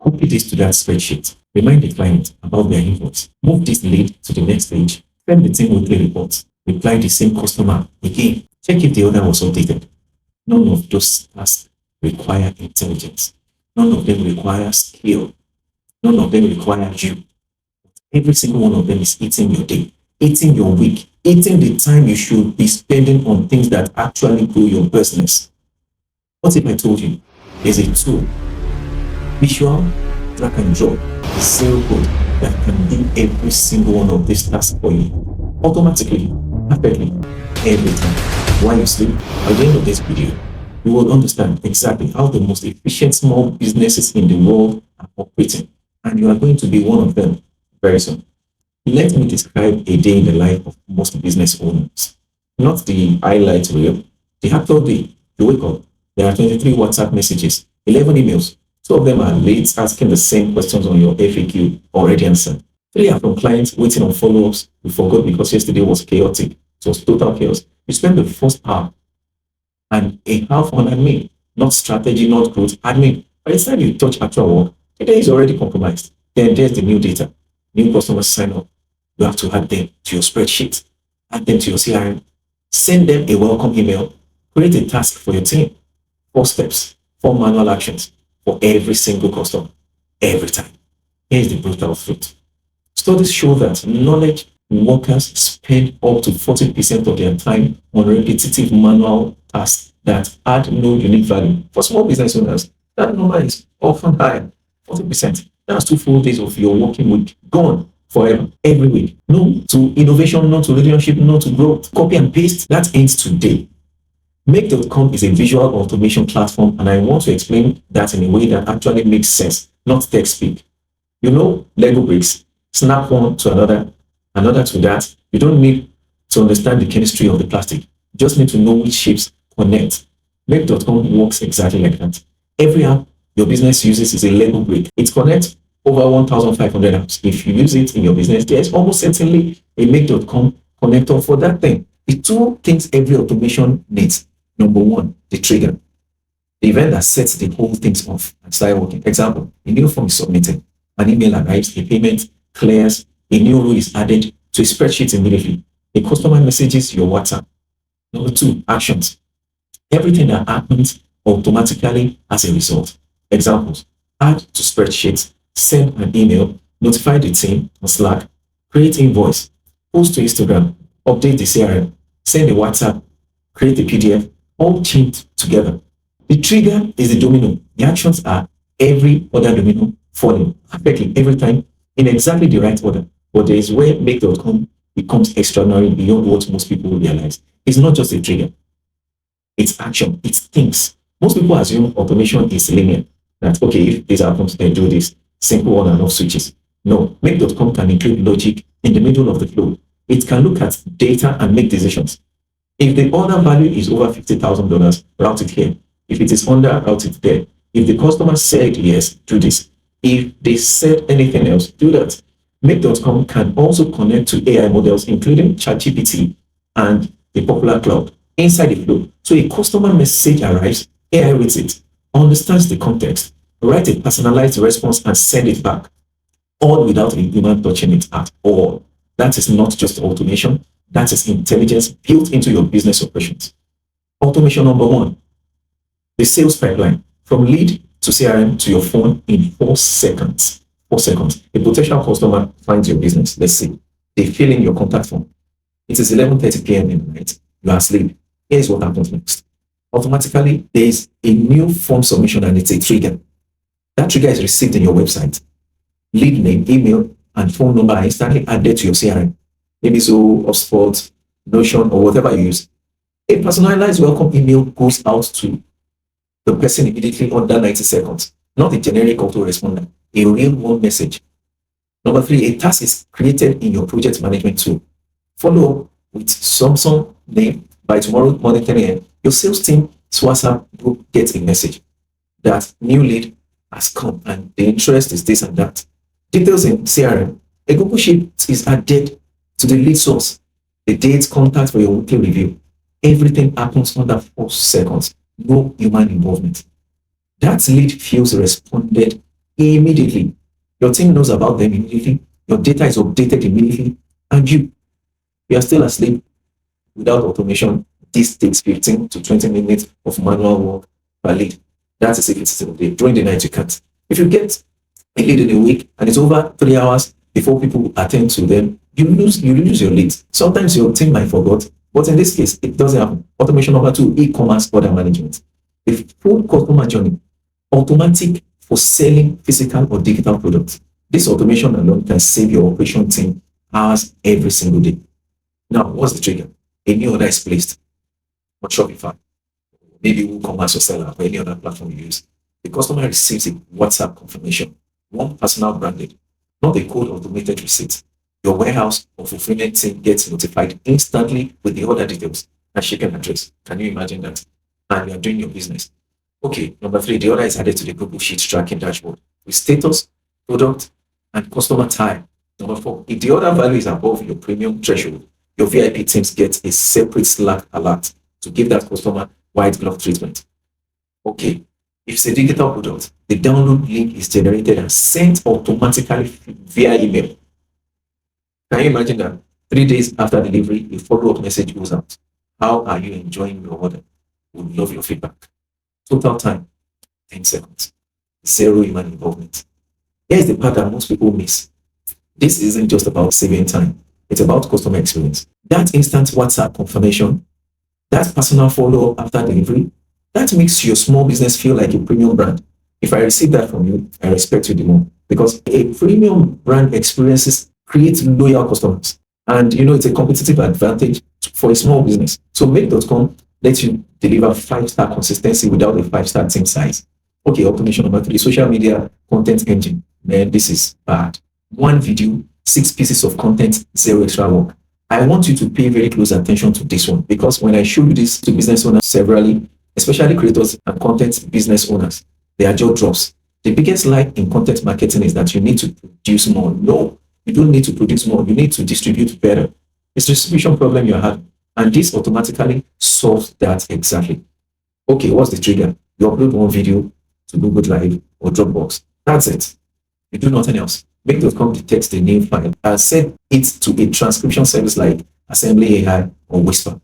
Copy this to that spreadsheet. Remind the client about their invoice. Move this lead to the next stage. Send the team weekly reports. Reply the same customer again. Check if the order was updated. None of those tasks require intelligence. None of them require skill. None of them require you. Every single one of them is eating your day, eating your week, eating the time you should be spending on things that actually grow your business. What if I told you there's a tool, visual, drag and drop, zero code that can do every single one of these tasks for you automatically, perfectly, every time while you sleep? At the end of this video, you will understand exactly how the most efficient small businesses in the world are operating, and you are going to be one of them very soon. Let me describe a day in the life of most business owners. Not the highlight reel, the actual day. You wake up, there are 23 WhatsApp messages, 11 emails. 2 of them are leads asking the same questions on your FAQ already answered. 3 are from clients waiting on follow-ups you forgot because yesterday was chaotic. It was total chaos. You spend the first hour and a half on admin, not strategy, not growth, admin. By the time you touch actual work, the day is already compromised. Then there's the new data. New customers sign up. You have to add them to your spreadsheet, add them to your CRM, send them a welcome email, create a task for your team, 4 steps, 4 manual actions for every single customer, every time. Here's the brutal truth. Studies show that knowledge workers spend up to 40% of their time on repetitive manual tasks that add no unique value. For small business owners, that number is often higher, 40%. That's 2 full days of your working week gone forever, every week. No to innovation, no to relationship, no to growth. Copy and paste, that ends today. Make.com is a visual automation platform, and I want to explain that in a way that actually makes sense, not text speak. You know, Lego bricks, snap one to another, another to that. You don't need to understand the chemistry of the plastic. You just need to know which shapes connect. Make.com works exactly like that. Every app your business uses is a Lego brick. It connects over 1,500 apps. If you use it in your business, there's almost certainly a Make.com connector for that thing. The 2 things every automation needs. Number 1, the trigger. The event that sets the whole things off and start working. Example, a new form is submitted, an email arrives, a payment clears, a new rule is added to a spreadsheet immediately. A customer messages your WhatsApp. Number 2, actions. Everything that happens automatically as a result. Examples, add to spreadsheet, send an email, notify the team on Slack, create invoice, post to Instagram, update the CRM, send a WhatsApp, create a PDF, all chained together. The trigger is the domino. The actions are every other domino falling perfectly every time in exactly the right order. But there is where Make.com becomes extraordinary beyond what most people realize. It's not just a trigger. It's action. It's things. Most people assume automation is linear. That, okay, if this happens, then do this. Simple on and off switches. No, Make.com can include logic in the middle of the flow. It can look at data and make decisions. If the order value is over $50,000, route it here. If it is under, route it there. If the customer said yes, do this. If they said anything else, do that. Make.com can also connect to AI models, including ChatGPT and the popular cloud, inside the flow. So a customer message arrives, AI reads it, understands the context, write a personalized response and send it back, all without a human touching it at all. That is not just automation, that is intelligence built into your business operations. Automation number 1, the sales pipeline, from lead to CRM to your phone in 4 seconds. 4 seconds. A potential customer finds your business. Let's say they fill in your contact form. It is 11:30 p.m. in the night. You are asleep. Here's what happens next. Automatically, there is a new form submission and it's a trigger. That trigger is received in your website. Lead name, email, and phone number are instantly added to your CRM. Maybe so, HubSpot, Notion, or whatever you use. A personalized welcome email goes out to the person immediately under 90 seconds, not a generic autoresponder, a real-world message. Number 3, a task is created in your project management tool. Follow up with some name by tomorrow morning 10 a.m. Your sales team's WhatsApp group gets a message that new lead has come and the interest is this and that. Details in CRM. A Google Sheet is added to the lead source. The date, contact for your weekly review. Everything happens under 4 seconds. No human involvement. That lead feels responded immediately. Your team knows about them immediately. Your data is updated immediately. And you are still asleep without automation. This takes 15 to 20 minutes of manual work per lead. That is if it's in the day. During the night, you can't. If you get a lead in a week and it's over 3 hours before people attend to them, you lose your leads. Sometimes your team might forget, but in this case, it doesn't happen. Automation number two, e-commerce order management. The full customer journey, automatic for selling physical or digital products. This automation alone can save your operation team hours every single day. Now, what's the trigger? A new order is placed on Shopify, maybe WooCommerce or Seller or any other platform you use. The customer receives a WhatsApp confirmation, one personal branded, not a code automated receipt. Your warehouse or fulfillment team gets notified instantly with the order details and shipping address. Can you imagine that? And you are doing your business. Okay, number three, the order is added to the Google Sheets tracking dashboard with status, product, and customer type. Number four, if the order value is above your premium threshold, your VIP teams get a separate Slack alert to give that customer white glove treatment. Okay, if it's a digital product, the download link is generated and sent automatically via email. Can you imagine that 3 days after delivery, a follow-up message goes out? How are you enjoying your order? Would love your feedback. Total time, 10 seconds. Zero human involvement. Here's the part that most people miss. This isn't just about saving time. It's about customer experience. That instant WhatsApp confirmation, that personal follow-up after delivery, that makes your small business feel like a premium brand. If I receive that from you, I respect you the more because a premium brand experiences create loyal customers. And it's a competitive advantage for a small business. So Make.com lets you deliver 5-star consistency without a 5-star team size. Okay, automation number three, social media content engine. Man, this is bad. One video, 6 pieces of content, 0 extra work. I want you to pay very close attention to this one because when I showed this to business owners severally, especially creators and content business owners, their jaw drops. The biggest lie in content marketing is that you need to produce more. No, you don't need to produce more. You need to distribute better. It's a distribution problem you have. And this automatically solves that exactly. Okay, what's the trigger? You upload one video to Google Drive or Dropbox. That's it. You do nothing else. Make.com detects the name file and send it to a transcription service like Assembly AI or Whisper.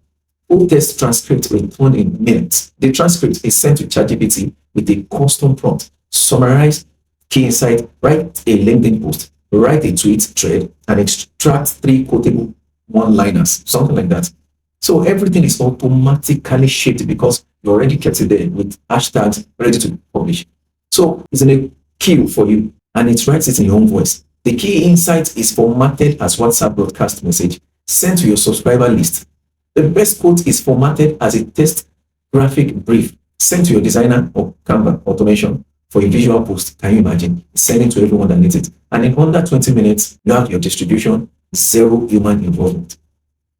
Full text transcript returned in minutes. The transcript is sent to ChatGPT with a custom prompt. Summarize key insight, write a LinkedIn post, write a tweet thread, and extract 3 quotable one-liners, something like that. So everything is automatically shaped because you already kept it there with hashtags ready to publish. So it's in a queue for you and it writes it in your own voice. The key insight is formatted as WhatsApp broadcast message sent to your subscriber list. The best quote is formatted as a text graphic brief sent to your designer or Canva automation for a visual post. Can you imagine? Sending to everyone that needs it. And in under 20 minutes, you have your distribution, 0 human involvement.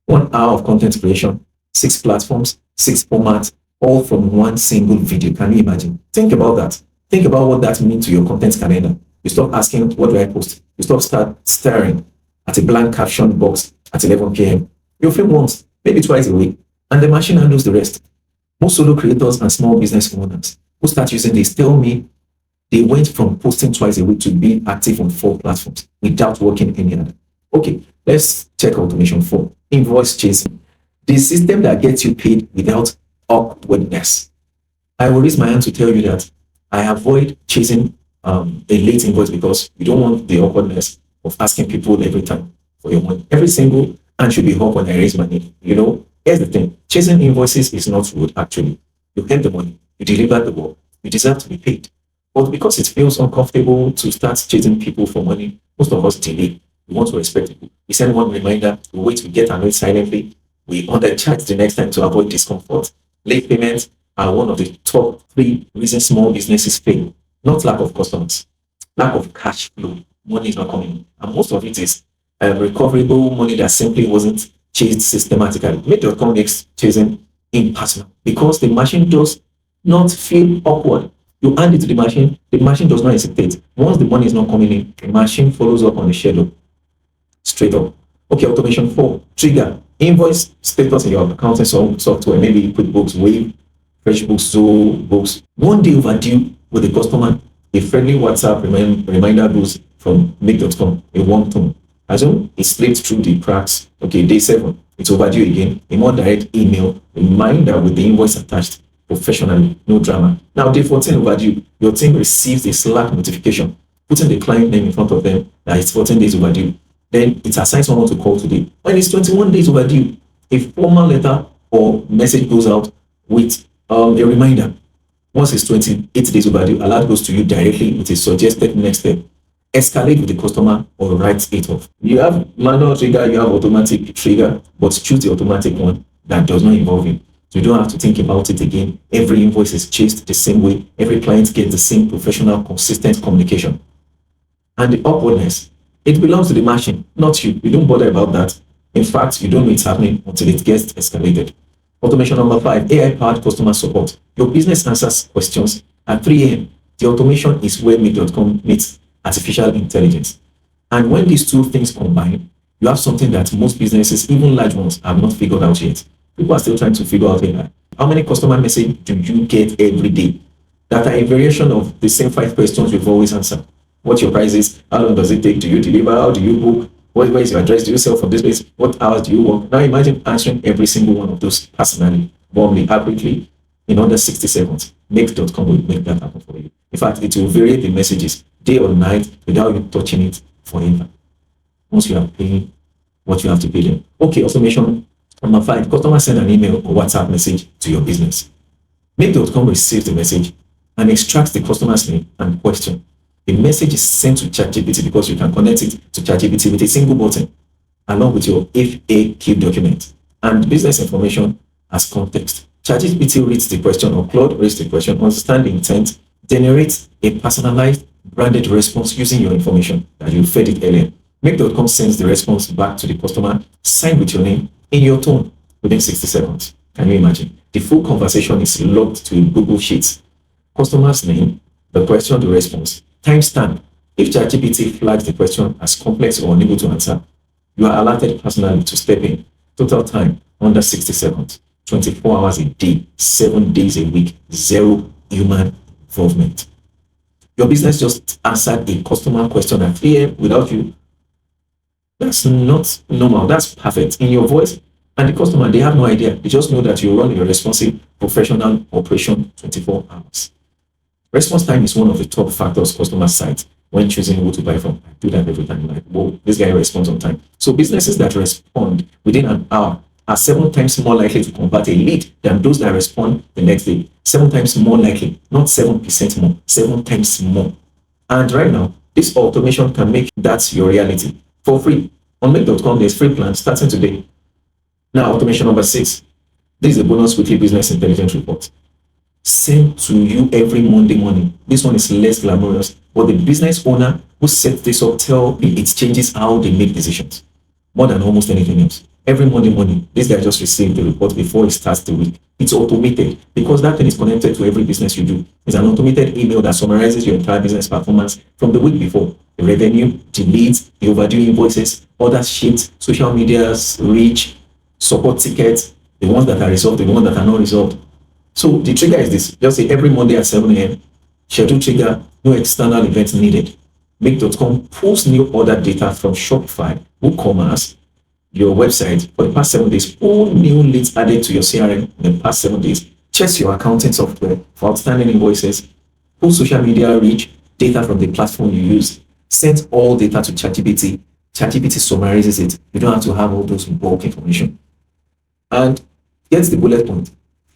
1 hour of content creation, 6 platforms, 6 formats, all from one single video. Can you imagine? Think about that. Think about what that means to your content calendar. You stop asking, what do I post? You start staring at a blank caption box at 11 p.m. You film once, maybe twice a week, and the machine handles the rest. Most solo creators and small business owners who start using this tell me they went from posting twice a week to being active on 4 platforms without working any other. Okay, let's check automation 4. Invoice chasing. The system that gets you paid without awkwardness. I will raise my hand to tell you that I avoid chasing a late invoice because you don't want the awkwardness of asking people every time for your money. Every single hand should be up when I raise my name. Here's the thing. Chasing invoices is not rude, actually. You earn the money. You deliver the work. You deserve to be paid. But because it feels uncomfortable to start chasing people for money, most of us delay. We want to respect people. We send one reminder, we wait to get annoyed silently. We undercharge the next time to avoid discomfort. Late payments are one of the top 3 reasons small businesses fail. Not lack of customers, lack of cash flow. Money is not coming in. And most of it is recoverable money that simply wasn't chased systematically. Make.com makes chasing impersonal because the machine does not feel awkward. You hand it to the machine does not hesitate. Once the money is not coming in, the machine follows up on the schedule. Straight up. Okay, automation 4. Trigger. Invoice status in your accounting software, maybe QuickBooks, Wave, FreshBooks, Zoho Books. One day overdue with the customer A friendly WhatsApp reminder goes from make.com, a warm tone. Assume it slipped through the cracks. Okay, day 7, it's overdue again. A more direct email reminder with the invoice attached professionally, no drama. Now, day 14 overdue, your team receives a Slack notification, putting the client name in front of them that it's 14 days overdue. Then it assigns someone to call today. When it's 21 days overdue, a formal letter or message goes out with a reminder. Once it's 28 days overdue, alert goes to you directly with a suggested next step. Escalate with the customer or write it off. You have manual trigger, you have automatic trigger, but choose the automatic one that does not involve you. So you don't have to think about it again. Every invoice is chased the same way. Every client gets the same professional, consistent communication. And the awkwardness, it belongs to the machine, not you. You don't bother about that. In fact, you don't know it's happening until it gets escalated. Automation number 5, AI-powered customer support. Your business answers questions at 3 a.m. The automation is where make.com meets artificial intelligence. And when these two things combine, you have something that most businesses, even large ones, have not figured out yet. People are still trying to figure out AI. How many customer messages do you get every day that are a variation of the same 5 questions you've always answered? What your price is? How long does it take? Do you deliver? How do you book? Where is your address? Do you sell from this place? What hours do you work? Now imagine answering every single one of those personally, warmly, accurately, in under 60 seconds. Make.com will make that happen for you. In fact, it will vary the messages day or night without you touching it forever. Once you are paying what you have to pay them. Okay, automation number 5, customer send an email or WhatsApp message to your business. Make.com receives the message and extracts the customer's name and question. The message is sent to ChatGPT because you can connect it to ChatGPT with a single button, along with your FAQ document and business information as context. ChatGPT reads the question, or Claude reads the question, understands the intent, generates a personalized, branded response using your information that you fed it earlier. Make.com sends the response back to the customer, signed with your name, in your tone, within 60 seconds. Can you imagine? The full conversation is logged to a Google Sheets. Customer's name, the question, the response. Timestamp. If ChatGPT flags the question as complex or unable to answer, you are alerted personally to step in. Total time, under 60 seconds. 24 hours a day, 7 days a week, 0 human involvement. Your business just answered a customer question at 3 a.m. without you. That's not normal. That's perfect. In your voice, and the customer, they have no idea. They just know that you run a responsive, professional operation 24 hours. Response time is one of the top factors customers cite when choosing who to buy from. I do that every time. Like, whoa, this guy responds on time. So businesses that respond within an hour are 7 times more likely to convert a lead than those that respond the next day. 7 times more likely, not 7% more, 7 times more. And right now, this automation can make that your reality for free. On make.com, there's free plans starting today. Now, automation number 6. This is a bonus weekly business intelligence report sent to you every Monday morning. This one is less glamorous, but the business owner who sets this up tell me it changes how they make decisions more than almost anything else. Every Monday morning, this guy just received the report before he starts the week. It's automated because that thing is connected to every business you do. It's an automated email that summarizes your entire business performance from the week before. The revenue, the leads, the overdue invoices, orders shipped, social media's reach, support tickets, the ones that are resolved, the ones that are not resolved. So the trigger is this. Just say every Monday at 7 a.m. Schedule trigger, no external events needed. Make.com pulls new order data from Shopify, WooCommerce, your website for the past 7 days. Pull new leads added to your CRM in the past 7 days. Check your accounting software for outstanding invoices. Pull social media reach data from the platform you use. Send all data to ChatGPT. ChatGPT summarizes it. You don't have to have all those bulk information. And here's the bullet point.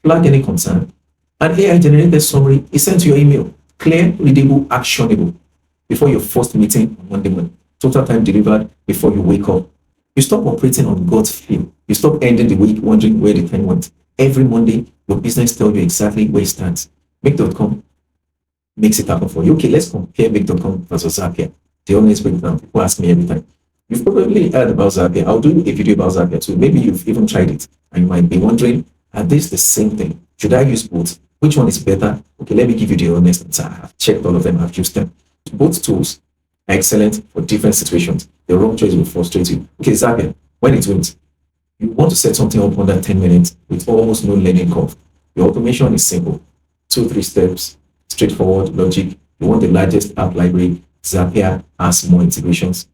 Flag any concern. An AI-generated summary is sent to your email. Clear, readable, actionable. Before your first meeting on Monday morning. Total time delivered before you wake up. You stop operating on God's feel. You stop ending the week wondering where the time went. Every Monday, your business tells you exactly where it stands. Make.com makes it happen for you. Okay, let's compare Make.com versus Zapier. The honest breakdown. People ask me every time. You've probably heard about Zapier. I'll do a video about Zapier too. Maybe you've even tried it and you might be wondering, are these the same thing? Should I use both? Which one is better? Okay, let me give you the honest answer. I have checked all of them. I've used them. Both tools are excellent for different situations. The wrong choice will frustrate you. Okay, Zapier, when it wins, you want to set something up under 10 minutes with almost no learning curve. Your automation is simple. 2-3 steps, straightforward logic. You want the largest app library. Zapier has more integrations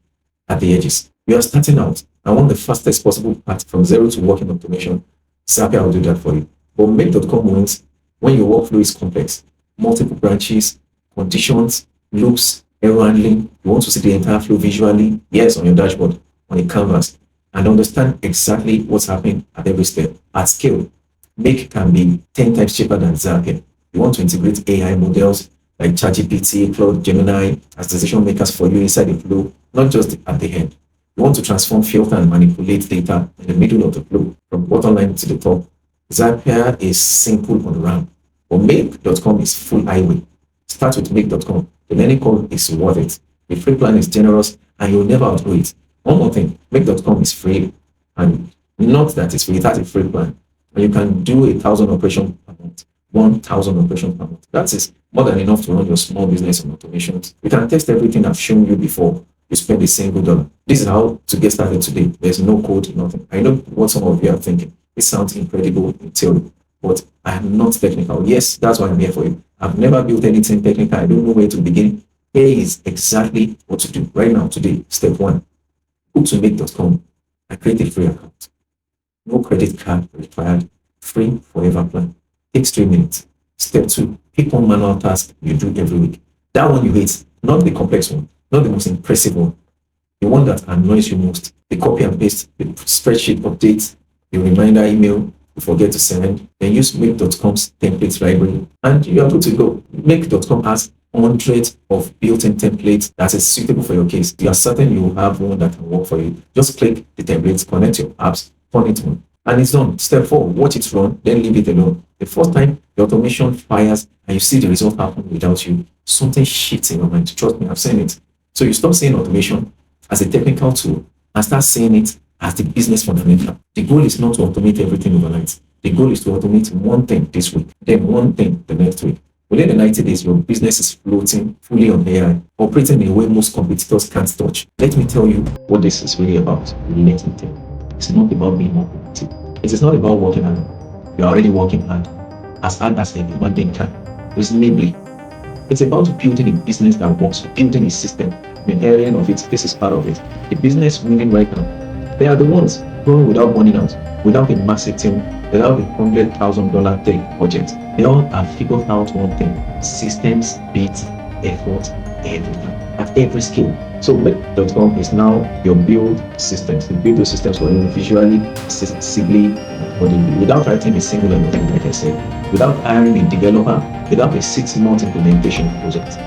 at the edges. You are starting out. I want the fastest possible path from zero to working automation. Zapier will do that for you. But make.com wins when your workflow is complex. Multiple branches, conditions, loops, error handling. You want to see the entire flow visually, yes, on your dashboard, on a canvas, and understand exactly what's happening at every step. At scale, Make can be 10 times cheaper than Zapier. You want to integrate AI models like ChatGPT, Claude, Gemini as decision makers for you inside the flow, not just at the end. You want to transform, filter, and manipulate data in the middle of the flow, from bottom line to the top. Zapier is simple on ramp, but Make.com is full highway. Start with Make.com. The learning curve is worth it. The free plan is generous, and you'll never outgrow it. One more thing, Make.com is free, and not that it's free, it has a free plan. And you can do 1,000 operations per month, 1,000 operations per month. That is more than enough to run your small business on automations. You can test everything I've shown you before. You spend a single dollar. This is how to get started today. There's no code, nothing. I know what some of you are thinking. It sounds incredible in theory, but I am not technical. Yes, that's why I'm here for you. I've never built anything technical. I don't know where to begin. Here is exactly what to do right now, today. Step 1, go to make.com and create a free account. No credit card required. Free forever plan. Takes 3 minutes. Step 2, pick one manual task you do every week. That one you hate, not the complex one, not the most impressive one. The one that annoys you most. The copy and paste, the spreadsheet updates, the reminder email you forget to send. Then use Make.com's templates library and you are good to go. Make.com has hundreds of built-in templates that is suitable for your case. You are certain you will have one that can work for you. Just click the templates, connect your apps, turn it on, and it's done. Step 4, watch it run, then leave it alone. The first time the automation fires and you see the result happen without you, something shifts in your mind. Trust me, I've seen it. So you stop seeing automation as a technical tool and start seeing it as the business fundamental. The goal is not to automate everything overnight. The goal is to automate one thing this week, then one thing the next week. Within the 90 days, your business is floating fully on AI, operating in a way most competitors can't touch. Let me tell you what this is really about. Let me tell you. It's not about being more productive. It is not about working hard. You are already working hard as a human being can, reasonably. It's about building a business that works, building a system. The area of it, this is part of it. The business winning right now, they are the ones growing without burning out, without a massive team, without a $100,000 tech budget. They all have figured out one thing: systems beat effort everything, at every scale. So Make.com is now your build systems. You build those systems for you visually, sensibly, without writing a single anything, like I said, without hiring a developer, without a 6-month implementation project.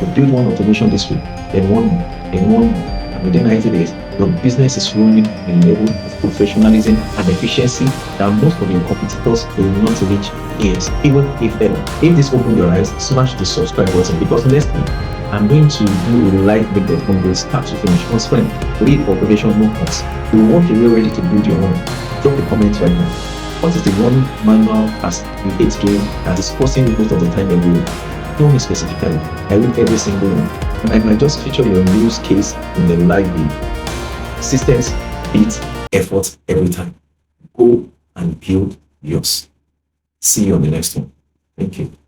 You build one automation this week, then one more, then one more. And within 90 days, your business is running a level of professionalism and efficiency that most of your competitors will not reach yet, even if ever. If this opened your eyes, smash the subscribe button, because next week, I'm going to do a live Make.com from start to finish on sprint. Read operation movements. You will walk away ready to build your own. Drop a comment right now. What is the one manual task you hate doing that is costing you most of the time every week? Tell me specifically. I read every single one, and I might just feature your use case in the live video. Systems beat effort every time. Go and build yours. See you on the next one. Thank you.